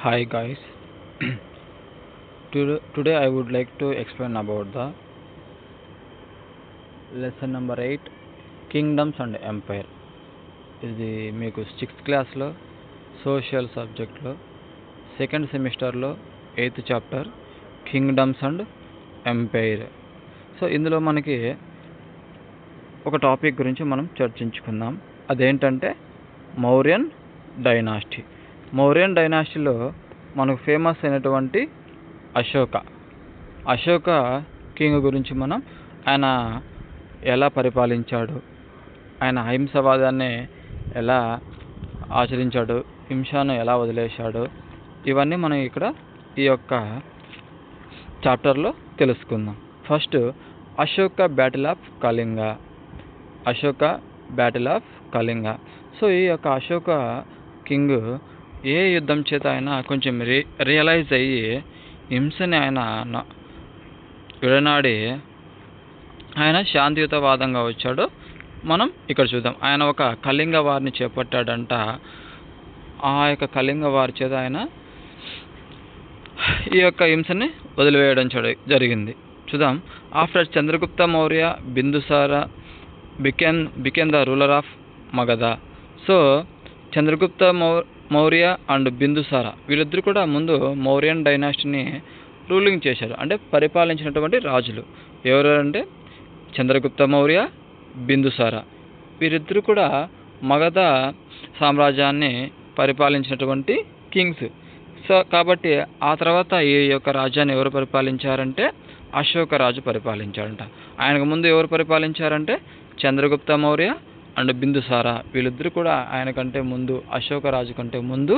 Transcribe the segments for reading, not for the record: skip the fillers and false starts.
Hi guys. Today I would like to explain about the lesson number 8 Kingdoms and Empire. ఇది మీకు 6th క్లాస్లో social సబ్జెక్ట్లో second సెమిస్టర్లో 8th chapter kingdoms and empire. So ఇందులో మనకి ఒక టాపిక్ గురించి మనం చర్చించుకుందాం. అదేంటంటే మౌర్యన్ డైనాసిటీ. మౌర్యన్ డైనాసిటీలో మనకు ఫేమస్ అయినటువంటి అశోక కింగ్ గురించి మనం ఆయన ఎలా పరిపాలించాడు, ఆయన అహింసవాదాన్ని ఎలా ఆచరించాడు, హింసను ఎలా వదిలేశాడు, ఇవన్నీ మనం ఇక్కడ ఈ యొక్క చాప్టర్లో తెలుసుకుందాం. First Ashoka battle of Kalinga. So ఈ యొక్క అశోక కింగ్ ఏ యుద్ధం చేత ఆయన కొంచెం రియలైజ్ అయ్యి హింసని ఆయన విడనాడి ఆయన శాంతియుతవాదంగా వచ్చాడో మనం ఇక్కడ చూద్దాం. ఆయన ఒక కళింగ వారిని చేపట్టాడంట. ఆ యొక్క కళింగ వారి చేత ఆయన ఈ యొక్క హింసని వదిలివేయడం జరిగింది. చూద్దాం. After Chandragupta Maurya Bindusara became the ruler of Magadha. So Chandragupta Maurya and Bindusara వీళ్ళిద్దరు కూడా ముందు మౌర్యన్ డైనాసిటీని రూలింగ్ చేశారు, అంటే పరిపాలించినటువంటి రాజులు. ఎవరంటే చంద్రగుప్త మౌర్య, బిందుసార. వీరిద్దరు కూడా మగధ సామ్రాజ్యాన్ని పరిపాలించినటువంటి కింగ్స్. సో కాబట్టి ఆ తర్వాత ఈ యొక్క రాజ్యాన్ని ఎవరు పరిపాలించారంటే అశోక రాజు పరిపాలించాడంట. ఆయనకు ముందు ఎవరు పరిపాలించారంటే చంద్రగుప్త మౌర్య అండ్ బిందుసార. వీళ్ళిద్దరూ కూడా ఆయన కంటే ముందు, అశోక రాజు కంటే ముందు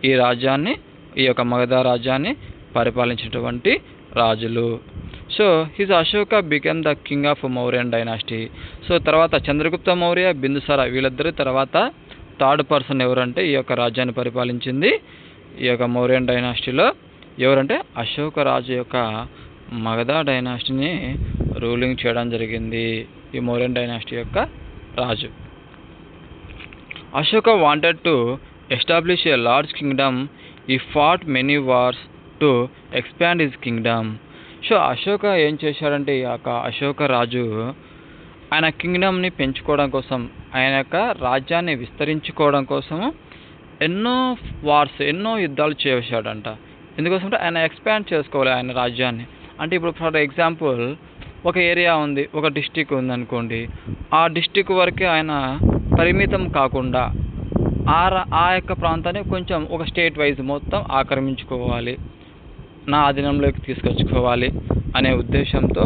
ఈ రాజ్యాన్ని, ఈ యొక్క మగధ రాజ్యాన్ని పరిపాలించినటువంటి రాజులు. So his Ashoka became the king of Mauryan dynasty. So తర్వాత చంద్రగుప్త మౌర్య, బిందుసార వీళ్ళిద్దరు తర్వాత థర్డ్ పర్సన్ ఎవరంటే ఈ యొక్క రాజ్యాన్ని పరిపాలించింది ఈ యొక్క మౌర్యన్ డైనాసిటీలో ఎవరంటే అశోక రాజు యొక్క మగధ డైనాసిటీని రూలింగ్ చేయడం జరిగింది. ఈ మౌర్యన్ డైనాసిటీ యొక్క రాజు. Ashoka wanted to establish a large kingdom. He fought many wars to expand his kingdom. So Ashoka ఏం చేశాడంటే ఈ యొక్క అశోక రాజు ఆయన కింగ్డమ్ని పెంచుకోవడం కోసం, ఆయన యొక్క రాజ్యాన్ని విస్తరించుకోవడం కోసం ఎన్నో వార్స్, ఎన్నో యుద్ధాలు చేశాడంట. ఎందుకోసం అంటే ఆయన ఎక్స్పాండ్ చేసుకోవాలి ఆయన రాజ్యాన్ని. అంటే ఇప్పుడు ఫర్ ఎగ్జాంపుల్ ఒక ఏరియా ఉంది, ఒక డిస్టిక్ ఉందనుకోండి, ఆ డిస్టిక్ వరకే ఆయన పరిమితం కాకుండా ఆ యొక్క ప్రాంతాన్ని కొంచెం ఒక స్టేట్ వైజ్ మొత్తం ఆక్రమించుకోవాలి, నా అధీనంలోకి తీసుకొచ్చుకోవాలి అనే ఉద్దేశంతో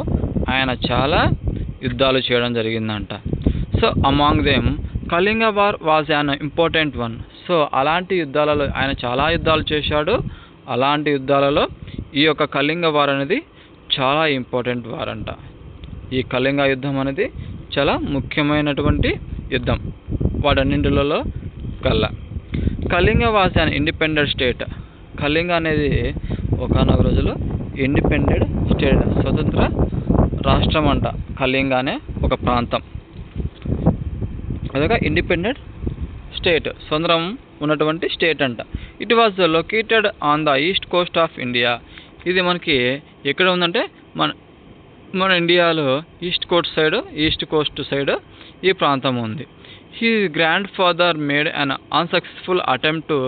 ఆయన చాలా యుద్ధాలు చేయడం జరిగిందంట. So among them Kalinga war was an important one. So అలాంటి యుద్ధాలలో ఆయన చాలా యుద్ధాలు చేశాడు. అలాంటి యుద్ధాలలో ఈ యొక్క కళింగ వార్ అనేది చాలా ఇంపార్టెంట్ వార్ అంట. ఈ కళింగ యుద్ధం అనేది చాలా ముఖ్యమైనటువంటి యుద్ధం వాటన్నింటిలో కల్లా. Kalinga was an independent state. Kalinga అనేది ఒకనొక రోజులో ఇండిపెండెంట్ స్టేట్, స్వతంత్ర రాష్ట్రం అంట. కళింగ అనే ఒక ప్రాంతం, అదొక ఇండిపెండెంట్ స్టేట్, స్వతంత్రం ఉన్నటువంటి స్టేట్ అంట. It was located on the east Coast of India. ఇది మనకి ఎక్కడ ఉందంటే మన ఇండియాలో ఈస్ట్ కోస్ట్ సైడ్ ఈ ప్రాంతం ఉంది. He grandfather made an unsuccessful attempt to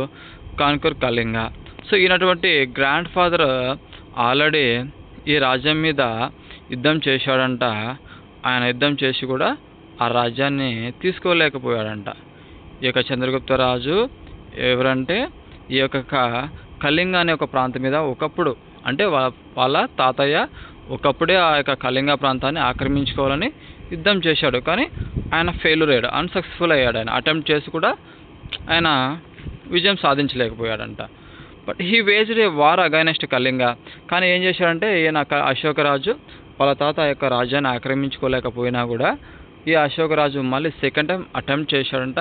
conquer Kalinga. So ఈయనటువంటి గ్రాండ్ ఫాదర్ ఆల్రెడీ ఈ రాజ్యం మీద యుద్ధం చేశాడంట. ఆయన యుద్ధం చేసి కూడా ఆ రాజ్యాన్ని తీసుకోలేకపోయాడంట. ఈ యొక్క చంద్రగుప్త రాజు ఎవరంటే ఈ యొక్క కళింగ అనే ఒక ప్రాంతం మీద ఒకప్పుడు, అంటే వాళ్ళ తాతయ్య ఒకప్పుడే ఆ యొక్క కళింగ ప్రాంతాన్ని ఆక్రమించుకోవాలని యుద్ధం చేశాడు. కానీ ఆయన ఫెయిల్యూర్ అయ్యాడు, అన్సక్సెస్ఫుల్ అయ్యాడు. ఆయన అటెంప్ట్ చేసి కూడా ఆయన విజయం సాధించలేకపోయాడంట. But he waged a war against Kalinga. కానీ ఏం చేశాడంటే ఈయన అశోక రాజు వాళ్ళ తాత యొక్క రాజ్యాన్ని ఆక్రమించుకోలేకపోయినా కూడా ఈ అశోక రాజు మళ్ళీ సెకండ్ టైం అటెంప్ట్ చేశాడంట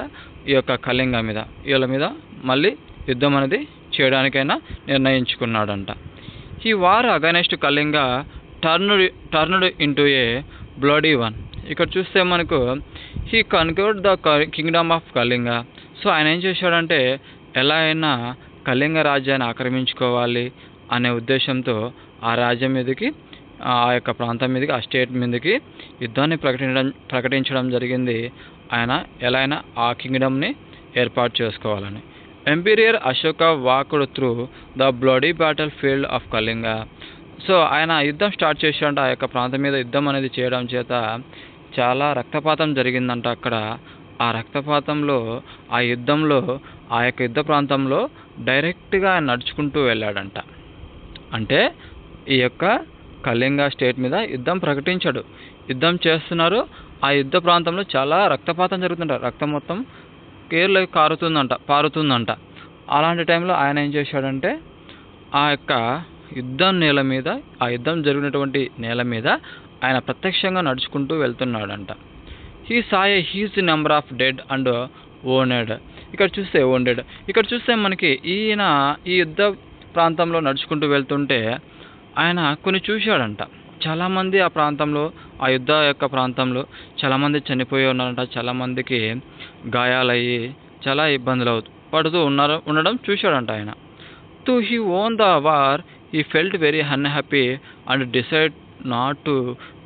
ఈ యొక్క కళింగ మీద. వీళ్ళ మీద మళ్ళీ యుద్ధం అనేది చేయడానికైనా నిర్ణయించుకున్నాడంట. ఈ war against Kalinga turned into a bloody one. ఇక్కడ చూస్తే మనకు he conquered the kingdom of Kalinga. So ఆయన ఏం చేశాడంటే ఎలా అయినా కళింగ రాజ్యాన్ని ఆక్రమించుకోవాలి అనే ఉద్దేశంతో ఆ రాజ్యం మీదకి ఆ యొక్క ప్రాంతం మీదకి ఆ స్టేట్ మీదకి యుద్ధాన్ని ప్రకటించడం జరిగింది. ఆయన ఎలా అయినా ఆ కింగ్డమ్ని ఏర్పాటు చేసుకోవాలని. Emperor Ashoka walked through the bloody battlefield of Kalinga. So ఆయన యుద్ధం స్టార్ట్ చేశాడంట. ఆ యొక్క ప్రాంతం మీద యుద్ధం అనేది చేయడం చేత చాలా రక్తపాతం జరిగిందంట అక్కడ. ఆ రక్తపాతంలో ఆ యుద్ధంలో ఆ యొక్క యుద్ధ ప్రాంతంలో డైరెక్ట్గా ఆయన నడుచుకుంటూ వెళ్ళాడంట. అంటే ఈ యొక్క కళింగ స్టేట్ మీద యుద్ధం ప్రకటించాడు, యుద్ధం చేస్తున్నారు. ఆ యుద్ధ ప్రాంతంలో చాలా రక్తపాతం జరుగుతుందంట, రక్తం మొత్తం కేర్లో పారుతుందంట. అలాంటి టైంలో ఆయన ఏం చేశాడంటే ఆ యొక్క యుద్ధం నేల మీద, ఆ యుద్ధం జరిగినటువంటి నేల మీద ఆయన ప్రత్యక్షంగా నడుచుకుంటూ వెళ్తున్నాడంట. He saw a huge number of dead and wounded. ఇక్కడ చూస్తే మనకి ఈయన ఈ యుద్ధ ప్రాంతంలో నడుచుకుంటూ వెళ్తుంటే ఆయన కొన్ని చూశాడంట. చాలామంది ఆ ప్రాంతంలో, ఆ యుద్ధ యొక్క ప్రాంతంలో చాలామంది చనిపోయి ఉన్నారంట. చాలామందికి గాయాలయ్యి చాలా ఇబ్బందులు పడుతూ ఉండడం చూశాడంట ఆయన. To he won the war he felt very unhappy and decide not to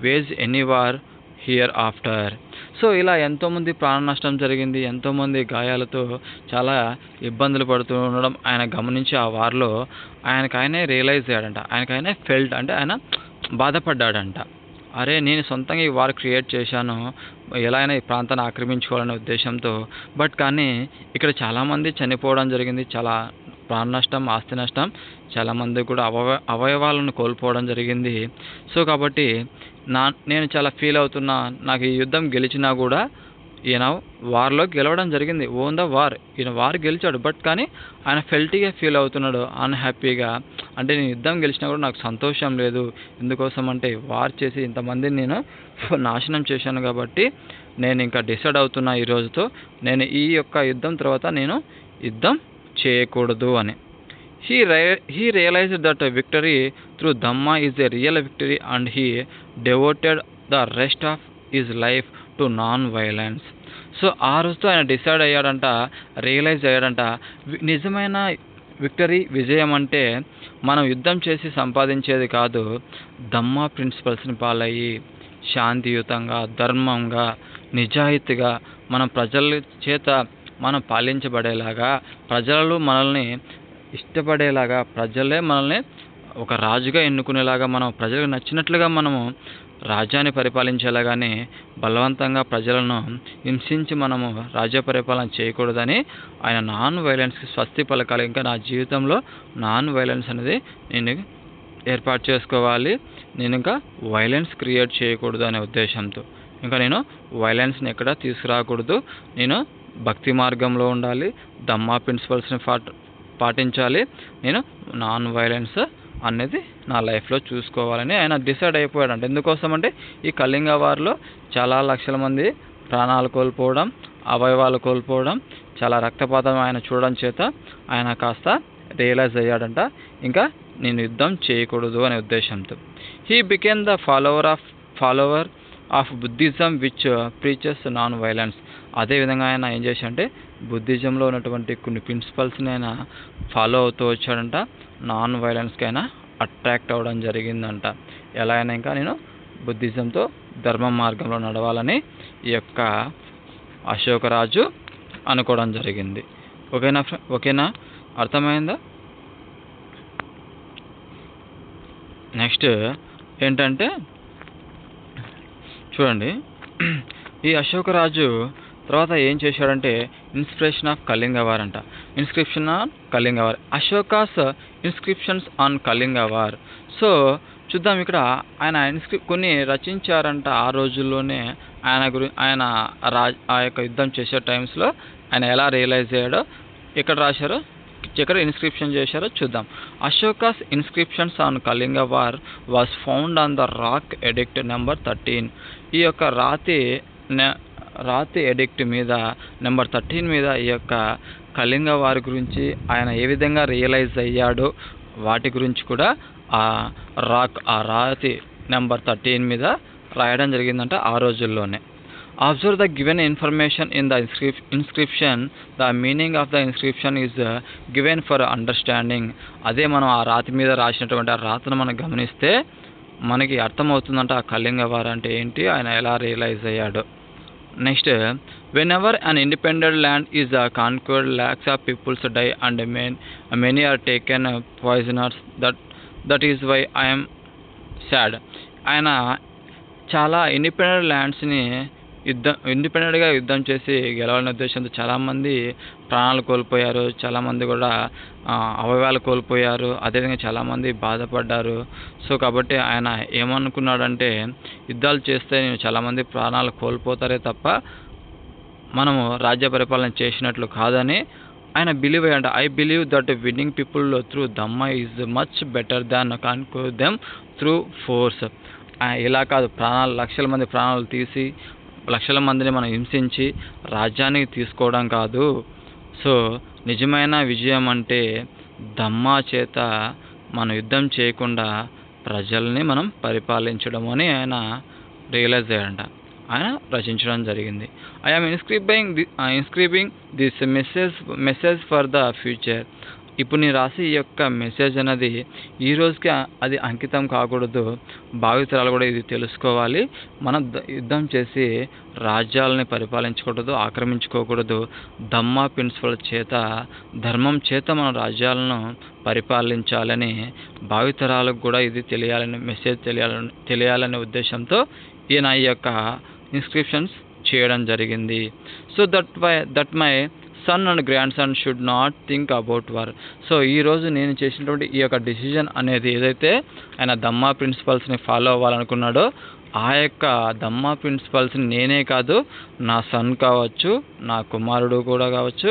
wage any war here after. So ఇలా ఎంతోమంది ప్రాణ నష్టం జరిగింది, ఎంతోమంది గాయాలతో చాలా ఇబ్బందులు పడుతూ ఉండడం ఆయన గమనించి ఆ వార్లో ఆయనకైనా రియలైజ్ అయ్యాడంట. ఆయనకైనా ఫెల్ట్ అంటే ఆయన బాధపడ్డాడంట. అరే నేను సొంతంగా ఈ వార్ క్రియేట్ చేశాను, ఎలా అయినా ఈ ప్రాంతాన్ని ఆక్రమించుకోవాలనే ఉద్దేశంతో. బట్ కానీ ఇక్కడ చాలామంది చనిపోవడం జరిగింది, చాలా ప్రాణ నష్టం, ఆస్తి నష్టం, చాలామంది కూడా అవయవాలను కోల్పోవడం జరిగింది. సో కాబట్టి నేను చాలా ఫీల్ అవుతున్నా. నాకు ఈ యుద్ధం గెలిచినా కూడా ఈయన వార్లో గెలవడం జరిగింది, ఓన్ ద వార్, ఈయన వార్ గెలిచాడు. బట్ కానీ ఆయన ఫెల్టీగా ఫీల్ అవుతున్నాడు, అన్హ్యాపీగా. అంటే నేను యుద్ధం గెలిచినా కూడా నాకు సంతోషం లేదు. ఎందుకోసం అంటే వార్ చేసి ఇంతమందిని నేను నాశనం చేశాను కాబట్టి నేను ఇంకా డిసైడ్ అవుతున్నా ఈ రోజుతో, నేను ఈ యొక్క యుద్ధం తర్వాత నేను యుద్ధం చేయకూడదు అని. He realized that a victory through Dhamma is a real victory and he devoted the rest of his life to non-violence. So ఆ రోజుతో ఆయన డిసైడ్ అయ్యాడంట, రియలైజ్ అయ్యాడంట, నిజమైన విక్టరీ, విజయం అంటే మనం యుద్ధం చేసి సంపాదించేది కాదు, ధమ్మా ప్రిన్సిపల్స్ని పాలయ్యి శాంతియుతంగా, ధర్మంగా, నిజాయితీగా మనం ప్రజల చేత మనం పాలించబడేలాగా, ప్రజలు మనల్ని ఇష్టపడేలాగా, ప్రజలే మనల్ని ఒక రాజుగా ఎన్నుకునేలాగా, మనం ప్రజలకు నచ్చినట్లుగా మనము రాజ్యాన్ని పరిపాలించేలాగానే బలవంతంగా ప్రజలను హింసించి మనము రాజ్య పరిపాలన చేయకూడదని ఆయన నాన్ వైలెన్స్కి స్వస్తి పలకాలి. ఇంకా నా జీవితంలో నాన్ వైలెన్స్ అనేది నేను ఏర్పాటు చేసుకోవాలి, నేను ఇంకా వైలెన్స్ క్రియేట్ చేయకూడదు అనే ఉద్దేశంతో, ఇంకా నేను వైలెన్స్ని ఎక్కడ తీసుకురాకూడదు, నేను భక్తి మార్గంలో ఉండాలి, ధమ్మా ప్రిన్సిపల్స్ని పాటించాలి, నేను నాన్ వైలెన్స్ అనేది నా లైఫ్లో చూసుకోవాలని ఆయన డిసైడ్ అయిపోయాడంట. ఎందుకోసం అంటే ఈ కళింగ వార్లో చాలా లక్షల మంది ప్రాణాలు కోల్పోవడం, అవయవాలు కోల్పోవడం, చాలా రక్తపాతం ఆయన చూడడం చేత ఆయన కాస్త రియలైజ్ అయ్యాడంట, ఇంకా నేను యుద్ధం చేయకూడదు అనే ఉద్దేశంతో. He became the follower of Buddhism which preaches non violence. అదేవిధంగా ఆయన ఏం చేశాడంటే బుద్ధిజంలో ఉన్నటువంటి కొన్ని ప్రిన్సిపల్స్ని ఆయన ఫాలో అవుతూ వచ్చాడంట, నాన్ వైలెన్స్కి ఆయన అట్రాక్ట్ అవ్వడం జరిగిందంట. ఎలా అయినా ఇంకా నేను బుద్ధిజంతో ధర్మ మార్గంలో నడవాలని ఈ యొక్క అశోకరాజు అనుకోవడం జరిగింది. ఓకేనా అర్థమైందా? నెక్స్ట్ ఏంటంటే చూడండి, ఈ అశోకరాజు తర్వాత ఏం చేశాడంటే ఇన్స్పిరేషన్ ఆఫ్ కళింగ వార్ అంట. Inscription on Kalinga war, Ashoka's inscriptions on Kalinga war. So చూద్దాం, ఇక్కడ ఆయన కొన్ని రచించారంట ఆ రోజుల్లోనే. ఆయన ఆ యొక్క యుద్ధం చేసే టైమ్స్లో ఆయన ఎలా రియలైజ్ అయ్యాడో ఎక్కడ రాశారో, ఎక్కడ ఇన్స్క్రిప్షన్ చేశారో చూద్దాం. Ashoka's inscriptions on Kalinga war was found on the rock edict number 13. ఈ యొక్క రాతి ఎడిక్ట్ మీద నెంబర్ 13 మీద ఈ యొక్క కళింగ వారి గురించి ఆయన ఏ విధంగా రియలైజ్ అయ్యాడో వాటి గురించి కూడా ఆ రాతి నెంబర్ 13 మీద రాయడం జరిగిందంట ఆ రోజుల్లోనే. Observe the given information in the inscription. The meaning of the inscription is given for understanding. అదే మనం ఆ రాతి మీద రాసినటువంటి ఆ రాతను మనం గమనిస్తే మనకి అర్థమవుతుందంట ఆ కళింగ వార్ అంటే ఏంటి, ఆయన ఎలా రియలైజ్ అయ్యాడు. Next, whenever an independent land is conquered, lakhs of people die and many are taken prisoners. That is why I am sad. ఆయన చాలా ఇండిపెండెంట్గా యుద్ధం చేసి గెలవాలనే ఉద్దేశంతో చాలామంది ప్రాణాలు కోల్పోయారు, చాలామంది కూడా అవయవాలు కోల్పోయారు, అదేవిధంగా చాలామంది బాధపడ్డారు. సో కాబట్టి ఆయన ఏమనుకున్నాడంటే యుద్ధాలు చేస్తే నేను చాలామంది ప్రాణాలు కోల్పోతారే తప్ప మనము రాజ్య పరిపాలన చేసినట్లు కాదని ఆయన బిలీవ్ అయ్యాడు. I believe that winning people through dhamma is much better than conquer them through force. ఇలా కాదు, లక్షల మంది ప్రాణాలు తీసి లక్షల మందిని మనం హింసించి రాజ్యానికి తీసుకోవడం కాదు. సో నిజమైన విజయం అంటే దమ్మా చేత మనం యుద్ధం చేయకుండా ప్రజల్ని మనం పరిపాలించడం అని ఆయన రియలైజ్ అయ్యాడంట. ఆయన రచించడం జరిగింది. I am inscribing this message for the future. ఇప్పుడు నేను రాసి ఈ యొక్క మెసేజ్ అనేది ఈ రోజుకి అది అంకితం కాకూడదు, భావితరాలు కూడా ఇది తెలుసుకోవాలి. మనం యుద్ధం చేసి రాజ్యాలని పరిపాలించకూడదు, ఆక్రమించుకోకూడదు. దమ్మా ప్రిన్సిపల్ చేత, ధర్మం చేత మనం రాజ్యాలను పరిపాలించాలని భావితరాలకు కూడా ఇది తెలియాలని, మెసేజ్ తెలియాలనే ఉద్దేశంతో ఈయన ఈ యొక్క ఇన్స్క్రిప్షన్స్ చేయడం జరిగింది. So that my son and grand son should not think about war. So ఈరోజు నేను చేసినటువంటి ఈ యొక్క డిసిజన్ అనేది ఏదైతే ఆయన దమ్మా ప్రిన్సిపల్స్ని ఫాలో అవ్వాలనుకున్నాడో ఆ యొక్క దమ్మా ప్రిన్సిపల్స్ని నేనే కాదు, నా సన్ కావచ్చు, నా కుమారుడు కూడా కావచ్చు,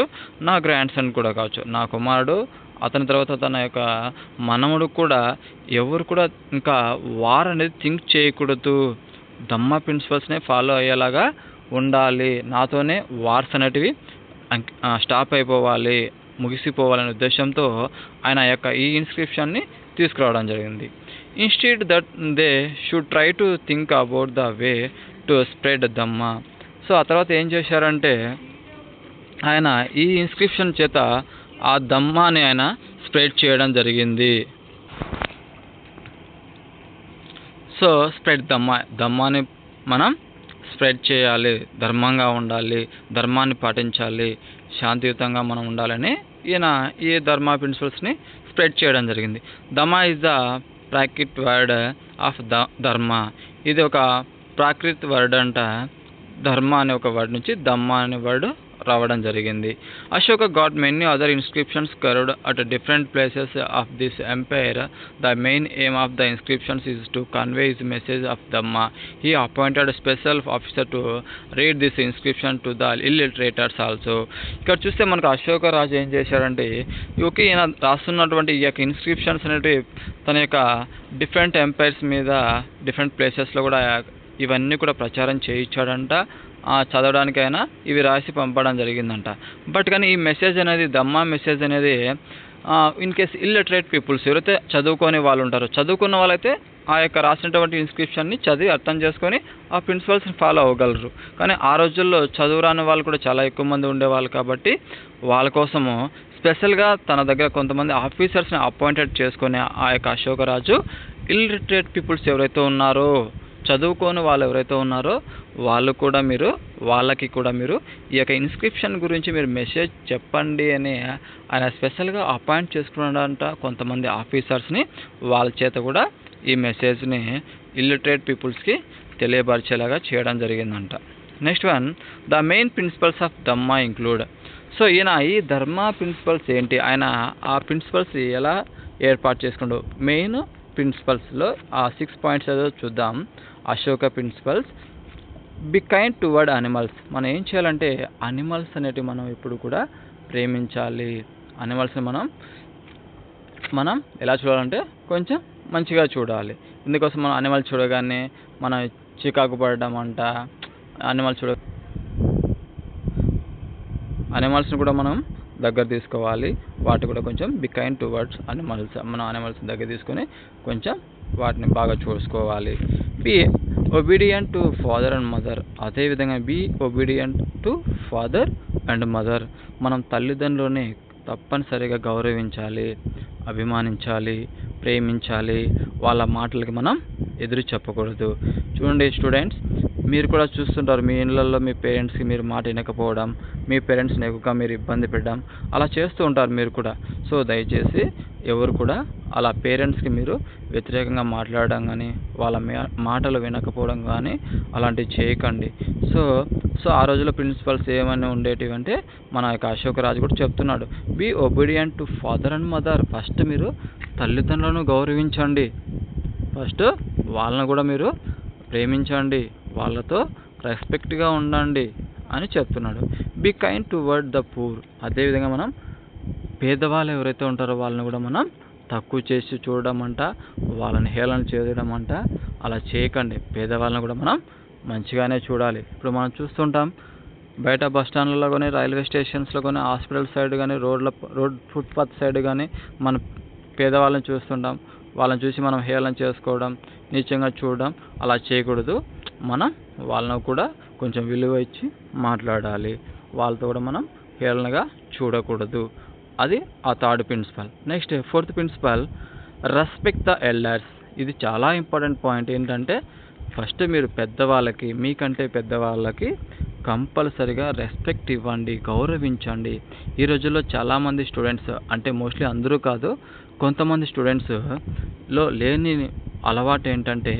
నా గ్రాండ్ సన్ కూడా కావచ్చు, నా కుమారుడు, అతని తర్వాత తన యొక్క మనముడు కూడా ఎవరు కూడా ఇంకా వార్ అనేది థింక్ చేయకూడదు, దమ్మా ప్రిన్సిపల్స్నే ఫాలో అయ్యేలాగా ఉండాలి, నాతోనే వార్స్ అనేటివి స్టాప్ అయిపోవాలి, ముగిసిపోవాలనే ఉద్దేశంతో ఆయన యొక్క ఈ ఇన్స్క్రిప్షన్ని తీసుకురావడం జరిగింది. Instead that they should try to think about the way to spread dhamma. So ఆ తర్వాత ఏం చేశారంటే ఆయన ఈ ఇన్స్క్రిప్షన్ చేత ఆ దమ్మాని ఆయన స్ప్రెడ్ చేయడం జరిగింది. సో స్ప్రెడ్ దమ్మాని మనం స్ప్రెడ్ చేయాలి, ధర్మంగా ఉండాలి, ధర్మాన్ని పాటించాలి, శాంతియుతంగా మనం ఉండాలని ఈయన ఈ ధర్మ ప్రిన్సిపల్స్ని స్ప్రెడ్ చేయడం జరిగింది. Dhamma is the Prakrit word of dharma. ఇది ఒక ప్రాకృత్ వర్డ్ అంట, ధర్మ అనే ఒక వర్డ్ నుంచి దమ్మా అనే వర్డ్ రావడం జరిగింది. Ashoka got many other inscriptions carved at different places of this empire. The main aim of the inscriptions is to convey his message of Dhamma. He appointed a special officer to read this inscription to the illiterators also. ఇక్కడ చూస్తే మనకు అశోక రాజు ఏం చేశాడంటే okay ఈయన రాస్తున్నటువంటి ఈ యొక్క inscriptions అనేవి తన యొక్క డిఫరెంట్ ఎంపైర్స్ మీద డిఫరెంట్ ప్లేసెస్లో కూడా ఇవన్నీ కూడా ప్రచారం చేయించాడంట. చదవడానికైనా ఇవి రాసి పంపడం జరిగిందంట. బట్ కానీ ఈ మెసేజ్ అనేది దమ్మా మెసేజ్ అనేది ఇన్ కేస్ ఇల్లిటరేట్ పీపుల్స్ ఎవరైతే చదువుకొని వాళ్ళు ఉంటారో, చదువుకున్న వాళ్ళైతే ఆ యొక్క రాసినటువంటి ఇన్స్క్రిప్షన్ని చదివి అర్థం చేసుకొని ఆ ప్రిన్సిపల్స్ని ఫాలో అవ్వగలరు. కానీ ఆ రోజుల్లో చదువురాని వాళ్ళు కూడా చాలా ఎక్కువ మంది ఉండేవాళ్ళు కాబట్టి వాళ్ళ కోసము స్పెషల్గా తన దగ్గర కొంతమంది ఆఫీసర్స్ని అపాయింటెడ్ చేసుకునే ఆ యొక్క అశోకరాజు ఇల్లిటరేట్ పీపుల్స్ ఎవరైతే ఉన్నారో, చదువుకోని వాళ్ళు ఎవరైతే ఉన్నారో వాళ్ళకి కూడా మీరు ఈ యొక్క ఇన్స్క్రిప్షన్ గురించి మీరు మెసేజ్ చెప్పండి అని ఆయన స్పెషల్గా అపాయింట్ చేసుకున్నాడంట కొంతమంది ఆఫీసర్స్ని. వాళ్ళ చేత కూడా ఈ మెసేజ్ని ఇల్లిటరేట్ పీపుల్స్కి తెలియపరిచేలాగా చేయడం జరిగిందంట. Next one, the main principles of dhamma include. So ఈయన ఈ ధర్మా ప్రిన్సిపల్స్ ఏంటి, ఆయన ఆ ప్రిన్సిపల్స్ ఎలా ఏర్పాటు చేసుకుంటూ మెయిన్ ప్రిన్సిపల్స్లో ఆ 6 పాయింట్స్ ఏదో చూద్దాం. Ashoka principles, be kind toward animals. మనం ఏం చేయాలంటే అనిమల్స్ అనేటివి మనం ఇప్పుడు కూడా ప్రేమించాలి. అనిమల్స్ని మనం ఎలా చూడాలంటే కొంచెం మంచిగా చూడాలి. ఇందుకోసం మనం అనిమల్స్ చూడగానే మనం చికాకు పడడం అంట, అనిమల్స్ని కూడా మనం దగ్గర తీసుకోవాలి. వాటి కూడా కొంచెం బి కైండ్ టువర్డ్స్ అనిమల్స్. మనం అనిమల్స్ని దగ్గర తీసుకొని కొంచెం వాటిని బాగా చూసుకోవాలి. Obedient to father and mother. అదేవిధంగా be obedient to father and mother. మనం తల్లిదండ్రులని తప్పనిసరిగా గౌరవించాలి, అభిమానించాలి, ప్రేమించాలి. వాళ్ళ మాటలకి మనం ఎదురు చెప్పకూడదు. చూడండి స్టూడెంట్స్, మీరు కూడా చూస్తుంటారు మీ ఇళ్ళల్లో మీ పేరెంట్స్కి మీరు మాట వినకపోవడం, మీ పేరెంట్స్ని ఎక్కువగా మీరు ఇబ్బంది పెట్టడం, అలా చేస్తూ ఉంటారు మీరు కూడా. సో దయచేసి ఎవరు కూడా అలా పేరెంట్స్కి మీరు వ్యతిరేకంగా మాట్లాడడం కానీ, వాళ్ళ మాటలు వినకపోవడం కానీ అలాంటివి చేయకండి. సో ఆ రోజుల్లో ప్రిన్సిపల్స్ ఏమైనా ఉండేటివి అంటే మన యొక్క అశోక్ రాజు కూడా చెప్తున్నాడు, be obedient to father and mother. First మీరు తల్లిదండ్రులను గౌరవించండి, ఫస్ట్ వాళ్ళను కూడా మీరు ప్రేమించండి, వాళ్ళతో రెస్పెక్ట్గా ఉండండి అని చెప్తున్నాడు. Be kind toward the poor. అదేవిధంగా మనం పేదవాళ్ళు ఎవరైతే ఉంటారో వాళ్ళని కూడా మనం తక్కువ చేసి చూడడం అంట, వాళ్ళని హేళన చేయడం అంట అలా చేయకండి. పేదవాళ్ళని కూడా మనం మంచిగానే చూడాలి. ఇప్పుడు మనం చూస్తుంటాం బయట బస్ స్టాండ్లలో కానీ, రైల్వే స్టేషన్స్లో కానీ, హాస్పిటల్ సైడ్ కానీ, రోడ్ ఫుట్పాత్ సైడ్ కానీ మన పేదవాళ్ళని చూస్తుంటాం. వాళ్ళని చూసి మనం హేళన చేసుకోవడం, నీచంగా చూడడం అలా చేయకూడదు. మనం వాళ్ళను కూడా కొంచెం విలువ ఇచ్చి మాట్లాడాలి, వాళ్ళతో కూడా మనం హేళనగా చూడకూడదు. అది ఆ third principle. Next fourth principle, respect the elders. ఇది చాలా ఇంపార్టెంట్ పాయింట్. ఏంటంటే ఫస్ట్ మీరు పెద్దవాళ్ళకి, మీకంటే పెద్దవాళ్ళకి కంపల్సరిగా రెస్పెక్ట్ ఇవ్వండి, గౌరవించండి. ఈ రోజుల్లో చాలామంది స్టూడెంట్స్, అంటే మోస్ట్లీ అందరూ కాదు, కొంతమంది స్టూడెంట్స్లో లేని అలవాటు ఏంటంటే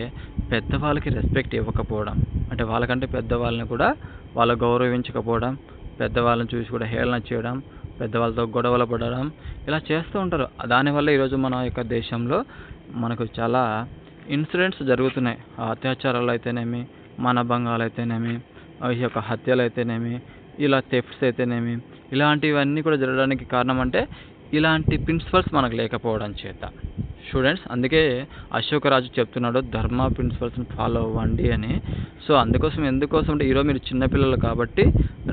పెద్దవాళ్ళకి రెస్పెక్ట్ ఇవ్వకపోవడం, అంటే వాళ్ళకంటే పెద్దవాళ్ళని కూడా వాళ్ళు గౌరవించకపోవడం, పెద్దవాళ్ళని చూసి కూడా హేళన చేయడం, పెద్దవాళ్ళతో గొడవలు పడడం ఇలా చేస్తూ ఉంటారు. దానివల్ల ఈరోజు మన యొక్క దేశంలో మనకు చాలా ఇన్సిడెంట్స్ జరుగుతున్నాయి. అత్యాచారాలు అయితేనేమి, మానభంగాలు అయితేనేమి, ఈ యొక్క హత్యలు అయితేనేమి, ఇలా థెఫ్ట్స్ అయితేనేమి, ఇలాంటివన్నీ కూడా జరగడానికి కారణం అంటే ఇలాంటి ప్రిన్సిపల్స్ మనకు లేకపోవడం చేత. స్టూడెంట్స్, అందుకే అశోక్ రాజు చెప్తున్నాడు ధర్మ ప్రిన్సిపల్స్ని ఫాలో అవ్వండి అని. సో ఎందుకోసం అంటే ఈరోజు మీరు చిన్నపిల్లలు కాబట్టి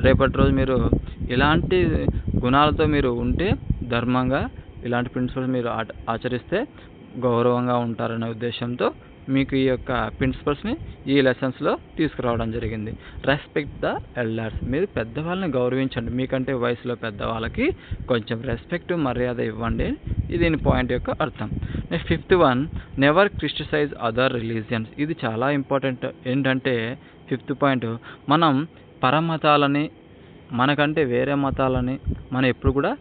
రేపటి రోజు మీరు ఇలాంటి గుణాలతో మీరు ఉంటే, ధర్మంగా ఇలాంటి ప్రిన్సిపల్స్ మీరు ఆచరిస్తే గౌరవంగా ఉంటారనే ఉద్దేశంతో మీకు ఈ యొక్క ప్రిన్సిపల్స్ని ఈ లెసన్స్లో తీసుకురావడం జరిగింది. Respect the elders. మీరు పెద్దవాళ్ళని గౌరవించండి, మీకంటే వయసులో పెద్దవాళ్ళకి కొంచెం రెస్పెక్ట్, మర్యాద ఇవ్వండి. ఇది దీని పాయింట్ యొక్క అర్థం. Next fifth one, never criticize other religions. ఇది చాలా ఇంపార్టెంట్. ఏంటంటే ఫిఫ్త్ పాయింట్, మనం పరమతాలని, మనకంటే వేరే మతాలని మనం ఎప్పుడు కూడా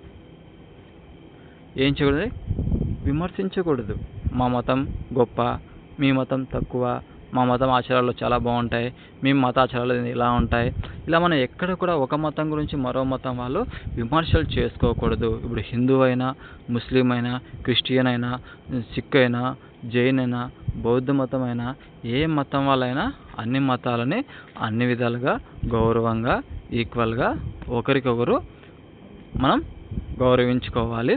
ఏం చేయకూడదు, విమర్శించకూడదు. మా మతం గొప్ప, మీ మతం తక్కువ, మా మతం ఆచారాలు చాలా బాగుంటాయి, మీ మత ఆచారాలు ఇలా ఉంటాయి, ఇలా మనం ఎక్కడ కూడా ఒక మతం గురించి మరో మతం వాళ్ళు విమర్శలు చేసుకోకూడదు. ఇప్పుడు హిందూ అయినా, ముస్లిం అయినా, క్రిస్టియన్ అయినా, సిక్ అయినా, జైన్ అయినా, బౌద్ధ మతం అయినా, ఏ మతం వాళ్ళైనా అన్ని మతాలని అన్ని విధాలుగా గౌరవంగా, ఈక్వల్గా ఒకరికొకరు మనం గౌరవించుకోవాలి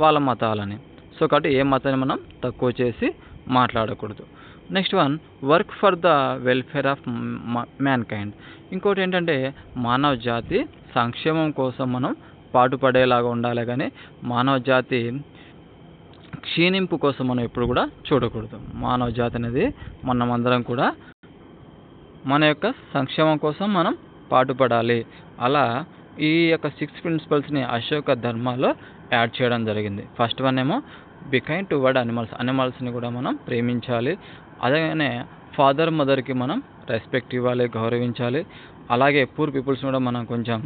వాళ్ళ మతాలని. సో కాబట్టి ఏ మతాన్ని మనం తక్కువ చేసి మాట్లాడకూడదు. Next one, work for the welfare of man kind. ఇంకోటి ఏంటంటే మానవ జాతి సంక్షేమం కోసం మనం పాటుపడేలాగా ఉండాలి, కానీ మానవ జాతి క్షీణింపు కోసం మనం ఎప్పుడు కూడా చూడకూడదు. మానవ జాతి అనేది మనమందరం కూడా మన యొక్క సంక్షేమం కోసం మనం పాటుపడాలి. అలా ఈ యొక్క 6 ప్రిన్సిపల్స్ని అశోక ధర్మాలో యాడ్ చేయడం జరిగింది. ఫస్ట్ వన్ ఏమో బి కైండ్ టువర్డ్ అనిమల్స్ని కూడా మనం ప్రేమించాలి. అలాగనే ఫాదర్ మదర్కి మనం రెస్పెక్ట్ ఇవ్వాలి, గౌరవించాలి. అలాగే పూర్ పీపుల్స్ని కూడా మనం కొంచెం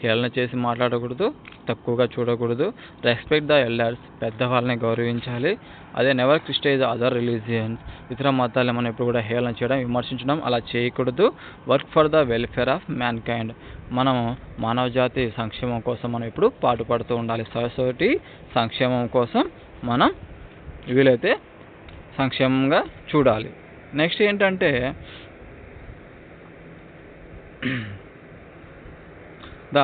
హేళన చేసి మాట్లాడకూడదు, తక్కువగా చూడకూడదు. రెస్పెక్ట్ ద ఎల్డర్స్, పెద్దవాళ్ళని గౌరవించాలి. అదే నెవర్ క్రిటిసైజ్ అదర్ రిలీజియన్స్, ఇతర మతాలను మనం ఎప్పుడు కూడా హేళన చేయడం, విమర్శించడం అలా చేయకూడదు. Work for the welfare of man kind, మనం మానవ జాతి సంక్షేమం కోసం మనం ఎప్పుడు పాటుపడుతూ ఉండాలి. సొసైటీ సంక్షేమం కోసం మనం వీలైతే సంక్షేమంగా చూడాలి. నెక్స్ట్ ఏంటంటే the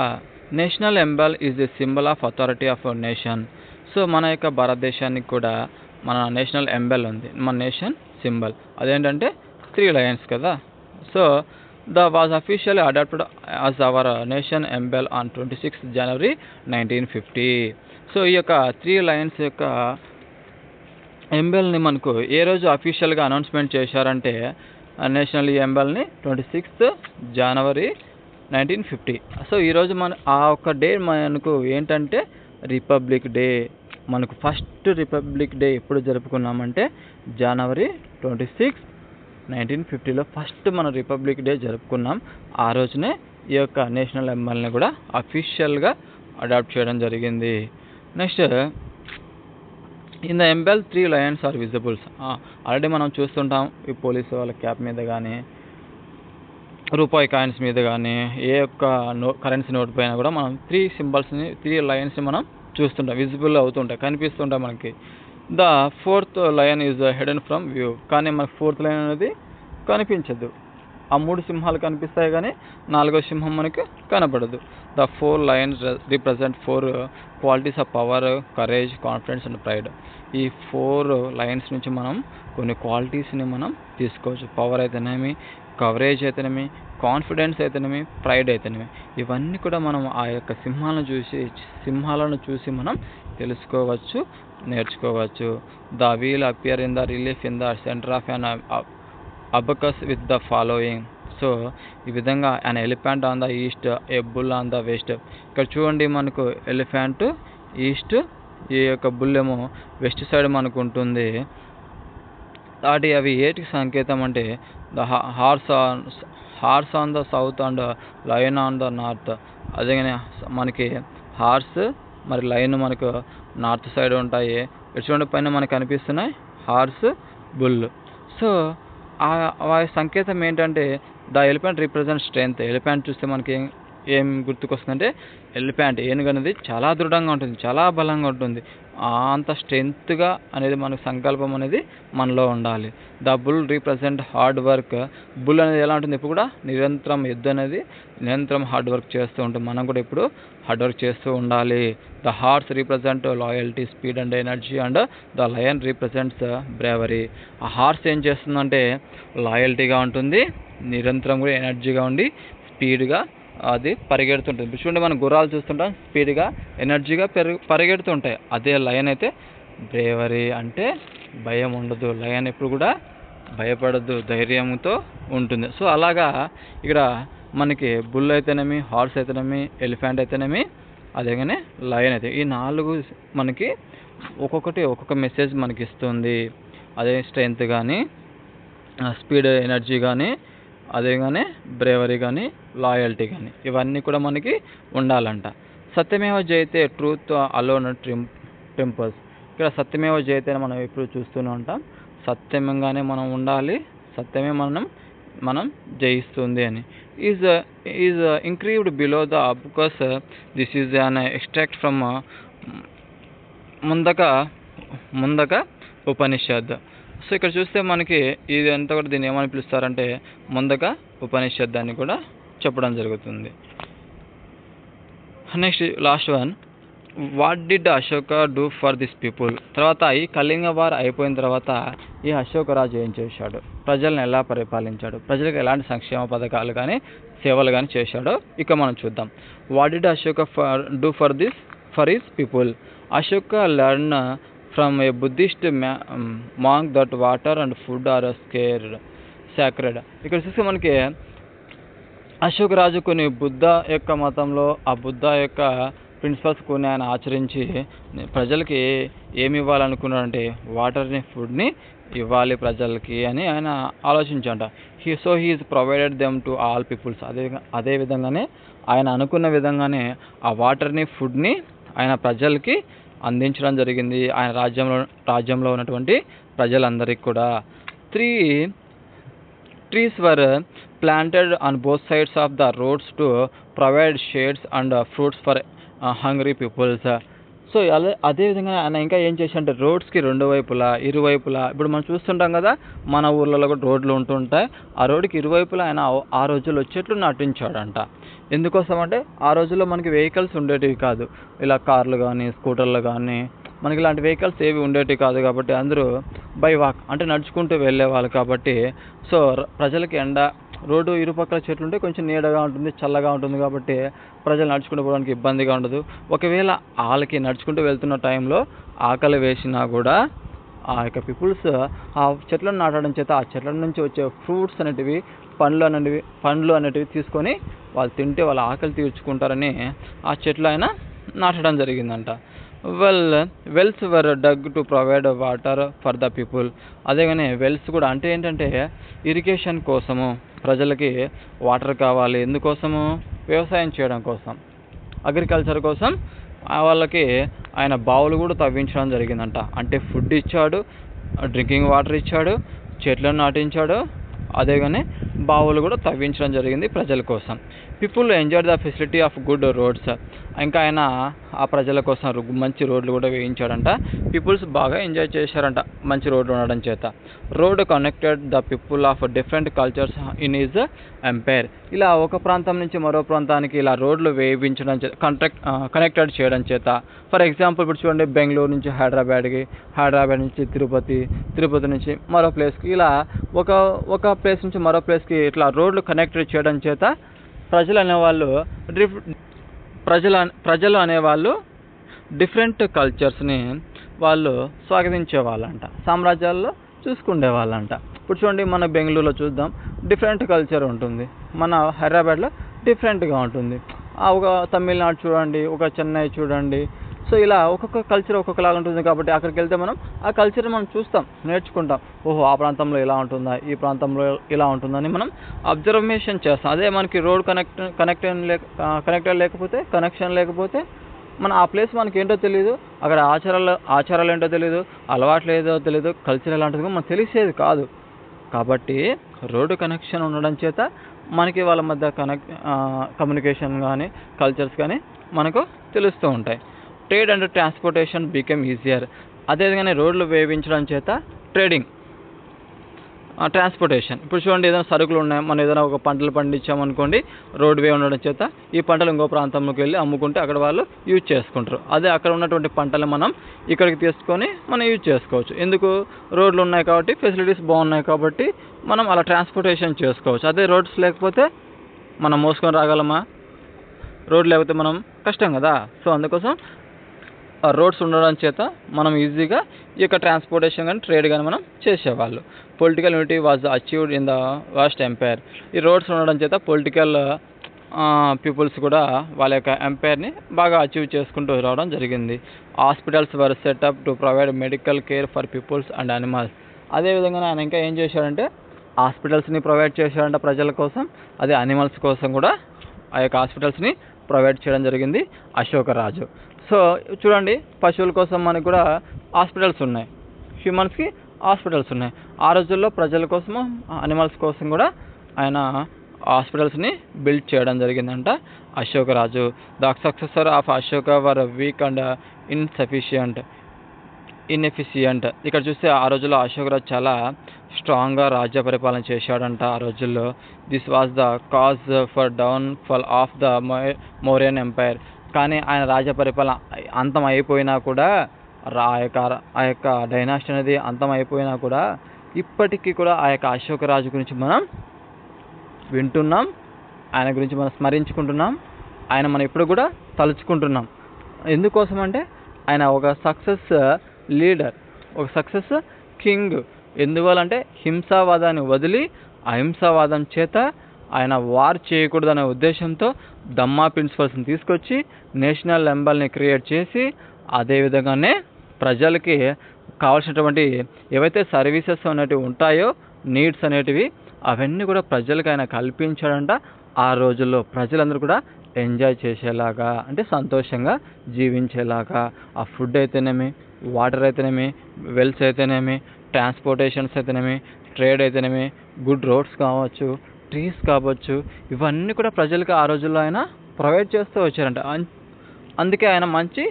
national emblem is the symbol of authority of our nation. So మన యొక్క భారతదేశానికి కూడా మన నేషనల్ ఎంబల్ ఉంది, మన నేషన్ సింబల్. అదేంటంటే 3 లయన్స్ కదా. So was officially adopted as our nation emblem on 26 January 1950. So ఈ యొక్క 3 లయన్స్ యొక్క ఎంబెల్ని మనకు ఏ రోజు అఫీషియల్గా అనౌన్స్మెంట్ చేశారంటే నేషనల్ ఈ ఎంబల్ని 26th January 1950. సో ఈరోజు మన ఆ ఒక్క డే మనకు ఏంటంటే రిపబ్లిక్ డే. మనకు ఫస్ట్ రిపబ్లిక్ డే ఎప్పుడు జరుపుకున్నామంటే January 26, 1950లో ఫస్ట్ మన రిపబ్లిక్ డే జరుపుకున్నాం. ఆ రోజునే ఈ యొక్క నేషనల్ ఎంబల్ని కూడా అఫీషియల్గా అడాప్ట్ చేయడం జరిగింది. Next, in the emblem 3 lions are visibles. Already మనం చూస్తుంటాం ఈ పోలీసు వాళ్ళ క్యాప్ మీద కానీ, రూపాయి కాయిన్స్ మీద కానీ, ఏ యొక్క కరెన్సీ నోట్ పైన కూడా మనం 3 లయన్స్ని మనం చూస్తుంటాం, విజిబుల్ అవుతుంటాయి, కనిపిస్తుంటాయి మనకి. The 4th lion is hidden from view. కానీ మనకు 4th lion అనేది కనిపించదు. ఆ 3 సింహాలు కనిపిస్తాయి కానీ 4వ సింహం మనకి కనపడదు. The 4 lions represent 4 qualities of power, courage, confidence and pride. ఈ 4 lions నుంచి మనం కొన్ని క్వాలిటీస్ని మనం తీసుకోవచ్చు. పవర్ అయితేనేమి, కవరేజ్ అయితేనేమి, కాన్ఫిడెన్స్ అయితేనేమి, ప్రైడ్ అయితేనేమి, ఇవన్నీ కూడా మనం ఆ యొక్క సింహాలను చూసి మనం తెలుసుకోవచ్చు, నేర్చుకోవచ్చు. The wheel appear in the relief in the centre of an abacus with the following. So ఈ విధంగా an elephant on the east, a bull on the west. ఇక్కడ చూడండి, మనకు ఎలిఫెంట్ ఈస్ట్, ఈ యొక్క బుల్ ఏమో వెస్ట్ సైడ్ మనకు ఉంటుంది. అవి ఏటికి సంకేతం అంటే the horse on the south and lion on the north. అదేగానే మనకి హార్స్ మరి లయన్ మనకు నార్త్ సైడ్ ఉంటాయి. ఇక్కడ చూడండి, పైన మనకు కనిపిస్తున్నాయి హార్స్, బుల్. సో ఆ సంకేతం ఏంటంటే the elephant represent strength. Elephant చూస్తే మనకి ఏం గుర్తుకొస్తుందంటే ఎలిఫెంట్ ఏనుగు అనేది చాలా దృఢంగా ఉంటుంది, చాలా బలంగా ఉంటుంది. అంత స్ట్రెంగ్త్గా అనేది మనకు సంకల్పం అనేది మనలో ఉండాలి. The bull represent hard work. Bull అనేది ఎలా ఉంటుంది, ఇప్పుడు కూడా నిరంతరం ఎద్దు అనేది నిరంతరం హార్డ్ వర్క్ చేస్తూ ఉంటుంది. మనం కూడా ఇప్పుడు హార్డ్ వర్క్ చేస్తూ ఉండాలి. The horse represent loyalty, speed and energy and the lion represents bravery. ఆ హార్స్ ఏం చేస్తుందంటే లాయల్టీగా ఉంటుంది, నిరంతరం కూడా ఎనర్జీగా ఉండి స్పీడ్గా అది పరిగెడుతుంటుంది. చూడండి, మనం గుర్రాలు చూస్తుంటాం, స్పీడ్గా ఎనర్జీగా పరిగెడుతుంటాయి. అదే లయన్ అయితే బ్రేవరీ, అంటే భయం ఉండదు. లయన్ ఎప్పుడు కూడా భయపడదు, ధైర్యంతో ఉంటుంది. సో అలాగా ఇక్కడ మనకి బుల్ అయితేనేమి, హార్స్ అయితేనేమి, ఎలిఫెంట్ అయితేనేమి, అదేగానే లయన్ అయితే, ఈ 4 మనకి ఒక్కొక్క మెసేజ్ మనకి ఇస్తుంది. అదే స్ట్రెంగ్త్ కానీ, స్పీడ్, ఎనర్జీ కానీ, అదేగానే బ్రేవరీ కానీ, లాయల్టీ కానీ, ఇవన్నీ కూడా మనకి ఉండాలంట. సత్యమేవ జయతే, ట్రూత్ అలోన్ ట్రింపల్స్. ఇక్కడ సత్యమేవ జయతే మనం ఎప్పుడు చూస్తూనే ఉంటాం. సత్యంగానే మనం ఉండాలి, సత్యమే మనం జయిస్తుంది అని. Is engraved below the abacus. This is an extract from Mundaka Upanishad. So ఇక్కడ చూస్తే మనకి ఇది అంతా కూడా దీన్ని ఏమని పిలుస్తారంటే ముందక ఉపనిషద్ అని కూడా చెప్పడం జరుగుతుంది. Next last one, what did Ashoka do for this people. తర్వాత ఈ కళింగ వార్ అయిపోయిన తర్వాత ఈ అశోకరాజు ఏం చేశాడు, ప్రజలను ఎలా పరిపాలించాడు, ప్రజలకు ఎలాంటి సంక్షేమ పథకాలు కానీ సేవలు కానీ చేశాడో ఇక మనం చూద్దాం. What did Ashoka do for his people. Ashoka learn from a Buddhist monk that water and food are sacred. ఇక్కడ చూస్తే మనకి అశోక్ రాజు కొన్ని బుద్ధ యొక్క మతంలో ఆ బుద్ధ యొక్క ప్రిన్సిపల్స్ కొన్ని ఆయన ఆచరించి ప్రజలకి ఏమి ఇవ్వాలనుకున్నాడంటే వాటర్ని, ఫుడ్ని ఇవ్వాలి ప్రజలకి అని ఆయన ఆలోచించంట. He's provided them to all peoples. అదే విధంగానే ఆయన అనుకున్న విధంగానే ఆ వాటర్ని, ఫుడ్ని ఆయన ప్రజలకి అందించడం జరిగింది, ఆయన రాజ్యంలో ఉన్నటువంటి ప్రజలందరికీ కూడా. 3 trees were planted on both sides of the roads to provide shades and fruits for hungry peoples. So అదేవిధంగా ఆయన ఇంకా ఏం చేశాడంటే రోడ్స్కి ఇరువైపులా ఇప్పుడు మనం చూస్తుంటాం కదా, మన ఊర్లలో కూడా రోడ్లు ఉంటుంటాయి. ఆ రోడ్డుకి ఇరువైపులా ఆయన ఆ రోజుల్లో చెట్లు నాటించాడంట. ఎందుకోసం అంటే ఆ రోజుల్లో మనకి వెహికల్స్ ఉండేటివి కాదు, ఇలా కార్లు కానీ, స్కూటర్లు కానీ, మనకి ఇలాంటి వెహికల్స్ ఏవి ఉండేటివి కాదు. కాబట్టి అందరూ బై వాక్ అంటే నడుచుకుంటూ వెళ్ళేవాళ్ళు. కాబట్టి సో ప్రజలకి రోడ్డు ఇరుపక్కల చెట్లు ఉంటే కొంచెం నీడగా ఉంటుంది, చల్లగా ఉంటుంది. కాబట్టి ప్రజలు నడుచుకుంటూ పోవడానికి ఇబ్బందిగా ఉండదు. ఒకవేళ వాళ్ళకి నడుచుకుంటూ వెళ్తున్న టైంలో ఆకలి వేసినా కూడా ఆ యొక్క పీపుల్స్ ఆ చెట్లను నాటడం చేత ఆ చెట్ల నుంచి వచ్చే ఫ్రూట్స్ అనేటివి పండ్లు అనేటివి తీసుకొని వాళ్ళు తింటే వాళ్ళ ఆకలి తీర్చుకుంటారని ఆ చెట్లు ఆయన నాటడం జరిగిందంట. Wells were dug to provide water for the people. అదేగానే వెల్స్ కూడా అంటే ఏంటంటే ఇరిగేషన్ కోసము, ప్రజలకి వాటర్ కావాలి. ఎందుకోసము? వ్యవసాయం చేయడం కోసం, అగ్రికల్చర్ కోసం వాళ్ళకి ఆయన బావులు కూడా తవ్వించడం జరిగిందంట. అంటే ఫుడ్ ఇచ్చాడు, డ్రింకింగ్ వాటర్ ఇచ్చాడు, చెట్లను నాటించాడు, అదేగానే బావులు కూడా తవ్వించడం జరిగింది ప్రజల కోసం. People enjoy the facility of good roads. ఇంకా ఆయన ఆ ప్రజల కోసం మంచి రోడ్లు కూడా వేయించాడంట. పీపుల్స్ బాగా ఎంజాయ్ చేశారంట మంచి రోడ్లు ఉండడం చేత. Road connected the people of different cultures in is empire. ఇలా ఒక ప్రాంతం నుంచి మరో ప్రాంతానికి ఇలా రోడ్లు వేయించడం చేత, కనెక్టెడ్ చేయడం చేత. ఫర్ ఎగ్జాంపుల్ ఇప్పుడు చూడండి, బెంగళూరు నుంచి హైదరాబాద్కి, హైదరాబాద్ నుంచి తిరుపతి, తిరుపతి నుంచి మరో ప్లేస్కి, ఇలా ఒక ప్లేస్ నుంచి మరో ప్లేస్కి ఇట్లా రోడ్లు కనెక్టెడ్ చేయడం చేత ప్రజలు అనేవాళ్ళు డిఫరెంట్ కల్చర్స్ని వాళ్ళు స్వాగతించే వాళ్ళంట, సామ్రాజ్యాల్లో చూసుకునే వాళ్ళంట. ఇప్పుడు చూడండి, మన బెంగళూరులో చూద్దాం, డిఫరెంట్ కల్చర్ ఉంటుంది. మన హైదరాబాద్లో డిఫరెంట్గా ఉంటుంది. ఒక తమిళనాడు చూడండి, ఒక చెన్నై చూడండి. సో ఇలా ఒక్కొక్క కల్చర్ ఒక్కొక్కలాగా ఉంటుంది. కాబట్టి అక్కడికి వెళ్తే మనం ఆ కల్చర్ని మనం చూస్తాం, నేర్చుకుంటాం. ఓహో, ఆ ప్రాంతంలో ఇలా ఉంటుందా, ఈ ప్రాంతంలో ఇలా ఉంటుందని మనం అబ్జర్వేషన్ చేస్తాం. అదే మనకి రోడ్ కనెక్టెడ్ లేకపోతే, కనెక్షన్ లేకపోతే మన ఆ ప్లేస్ మనకి ఏంటో తెలియదు, అక్కడ ఆచారాలు ఏంటో తెలియదు, అలవాట్లు ఏదో తెలియదు, కల్చర్ ఎలాంటిదో మనకు తెలిసేది కాదు. కాబట్టి రోడ్డు కనెక్షన్ ఉండడం చేత మనకి వాళ్ళ మధ్య కమ్యూనికేషన్ కానీ కల్చర్స్ కానీ మనకు తెలుస్తూ ఉంటాయి. Trade and transportation became easier. అదేవిధంగానే రోడ్లు వేయించడం చేత ట్రేడింగ్, ట్రాన్స్పోర్టేషన్. ఇప్పుడు చూడండి, ఏదైనా సరుకులు ఉన్నాయి, మనం ఏదైనా ఒక పంటలు పండించామనుకోండి, రోడ్ వే ఉండడం చేత ఈ పంటలు ఇంకో ప్రాంతంలోకి వెళ్ళి అమ్ముకుంటే అక్కడ వాళ్ళు యూజ్ చేసుకుంటారు. అదే అక్కడ ఉన్నటువంటి పంటలు మనం ఇక్కడికి తీసుకొని మనం యూజ్ చేసుకోవచ్చు. ఎందుకు? రోడ్లు ఉన్నాయి కాబట్టి, ఫెసిలిటీస్ బాగున్నాయి కాబట్టి మనం అలా ట్రాన్స్పోర్టేషన్ చేసుకోవచ్చు. అదే రోడ్స్ లేకపోతే మనం మోసుకొని రాగలమా? రోడ్ లేకపోతే మనం కష్టం కదా. సో అందుకోసం రోడ్స్ ఉండడం చేత మనం ఈజీగా ఈ యొక్క ట్రాన్స్పోర్టేషన్ కానీ ట్రేడ్ కానీ మనం చేసేవాళ్ళు. Political unity was achieved in the vast empire. ఈ రోడ్స్ ఉండడం చేత పొలిటికల్ పీపుల్స్ కూడా వాళ్ళ యొక్క ఎంపైర్ని బాగా అచీవ్ చేసుకుంటూ రావడం జరిగింది. Hospitals were set up to provide medical care for peoples and animals. అదేవిధంగా ఆయన ఇంకా ఏం చేశాడంటే హాస్పిటల్స్ని ప్రొవైడ్ చేశాడంట ప్రజల కోసం, అదే అనిమల్స్ కోసం కూడా ఆ యొక్క హాస్పిటల్స్ని ప్రొవైడ్ చేయడం జరిగింది అశోకరాజు. సో చూడండి, పశువుల కోసం మనకు కూడా హాస్పిటల్స్ ఉన్నాయి, హ్యూమన్స్కి హాస్పిటల్స్ ఉన్నాయి. ఆ రోజుల్లో ప్రజల కోసము, అనిమల్స్ కోసం కూడా ఆయన హాస్పిటల్స్ని బిల్డ్ చేయడం జరిగిందంట అశోకరాజు. The successor of Ashoka were weak and inefficient. ఇక్కడ చూస్తే ఆ రోజుల్లో అశోకరాజు చాలా స్ట్రాంగ్గా రాజ్య పరిపాలన చేశాడంట ఆ రోజుల్లో. This was the cause for downfall of the Mauryan empire. కానీ ఆయన రాజ్య పరిపాలన అంతం అయిపోయినా కూడా, ఆ యొక్క డైనాసిటీ అనేది అంతం అయిపోయినా కూడా ఇప్పటికీ కూడా ఆ యొక్క అశోకరాజు గురించి మనం వింటున్నాం, ఆయన గురించి మనం స్మరించుకుంటున్నాం, ఆయన మనం ఇప్పుడు కూడా తలుచుకుంటున్నాం. ఎందుకోసం అంటే ఆయన ఒక సక్సెస్ లీడర్, ఒక సక్సెస్ కింగ్. ఎందువల్లంటే హింసావాదాన్ని వదిలి అహింసావాదం చేత ఆయన వార్ చేయకూడదనే ఉద్దేశంతో దమ్మా ప్రిన్సిపల్స్ని తీసుకొచ్చి నేషనల్ లెంబల్ని క్రియేట్ చేసి, అదేవిధంగానే ప్రజలకి కావాల్సినటువంటి ఏవైతే సర్వీసెస్ అనేటివి ఉంటాయో, నీడ్స్ అనేటివి, అవన్నీ కూడా ప్రజలకు ఆయన కల్పించాడంట. ఆ రోజుల్లో ప్రజలందరూ కూడా ఎంజాయ్ చేసేలాగా, అంటే సంతోషంగా జీవించేలాగా, ఆ ఫుడ్ అయితేనేమి, వాటర్ అయితేనేమి, వెల్స్ అయితేనేమి, ట్రాన్స్పోర్టేషన్స్ అయితేనేమి, ట్రేడ్ అయితేనేమి, గుడ్ రోడ్స్ కావచ్చు, ట్రీస్ కావచ్చు, ఇవన్నీ కూడా ప్రజలకు ఆ రోజుల్లో ఆయన ప్రొవైడ్ చేస్తూ వచ్చారంట. అందుకే ఆయన మంచి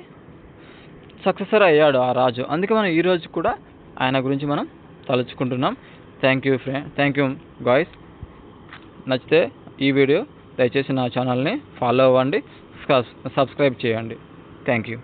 సక్సెసర్ అయ్యాడు ఆ రాజు. అందుకే మనం ఈ రోజు కూడా ఆయన గురించి మనం తలుచుకుంటున్నాం. Thank you guys. నచ్చితే ఈ వీడియో దయచేసి నా ఛానల్ని ఫాలో అవ్వండి, సబ్స్క్రైబ్ చేయండి. Thank you.